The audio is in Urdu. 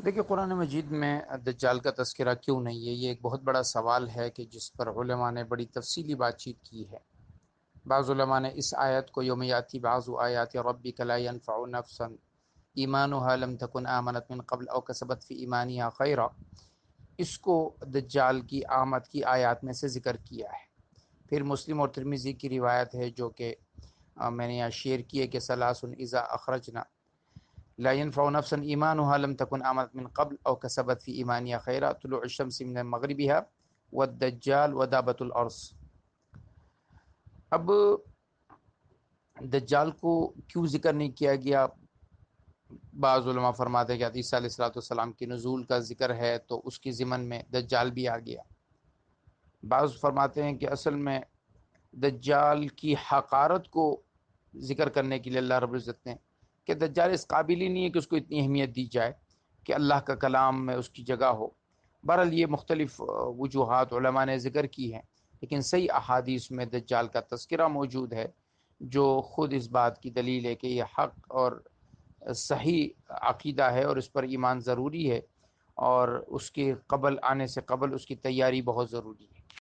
دیکھیے، قرآن مجید میں دجال کا تذکرہ کیوں نہیں ہے؟ یہ ایک بہت بڑا سوال ہے کہ جس پر علماء نے بڑی تفصیلی بات چیت کی ہے۔ بعض علماء نے اس آیت کو یوم یاتی بعض آیات ربک لا ينفع نفسا ایمانها لم تکن آمنت من قبل او کسبت فی ایمانها خیرا، اس کو دجال کی آمد کی آیات میں سے ذکر کیا ہے۔ پھر مسلم اور ترمذی کی روایت ہے جو کہ میں نے یہاں شیئر کی ہے کہ ثلاث اذا اخرجنا لا ينفع نفسا ایمانها لم تكن آمنت من قبل او کسبت فی ایمانها خیرا، طلوع الشمس من مغربها والدجال ودابۃ الارض۔ اب دجال کو کیوں ذکر نہیں کیا گیا؟ بعض علماء فرماتے ہیں کہ عیسیٰ علیہ الصلوۃ والسلام کی نزول کا ذکر ہے تو اس کی ضمن میں دجال بھی آ گیا۔ بعض فرماتے ہیں کہ اصل میں دجال کی حقارت کو ذکر کرنے کے لیے اللہ رب العزت نے، کہ دجال اس قابل ہی نہیں ہے کہ اس کو اتنی اہمیت دی جائے کہ اللہ کا کلام میں اس کی جگہ ہو۔ بہرحال یہ مختلف وجوہات علماء نے ذکر کی ہیں، لیکن صحیح احادیث میں دجال کا تذکرہ موجود ہے جو خود اس بات کی دلیل ہے کہ یہ حق اور صحیح عقیدہ ہے اور اس پر ایمان ضروری ہے، اور اس کے قبل آنے سے قبل اس کی تیاری بہت ضروری ہے۔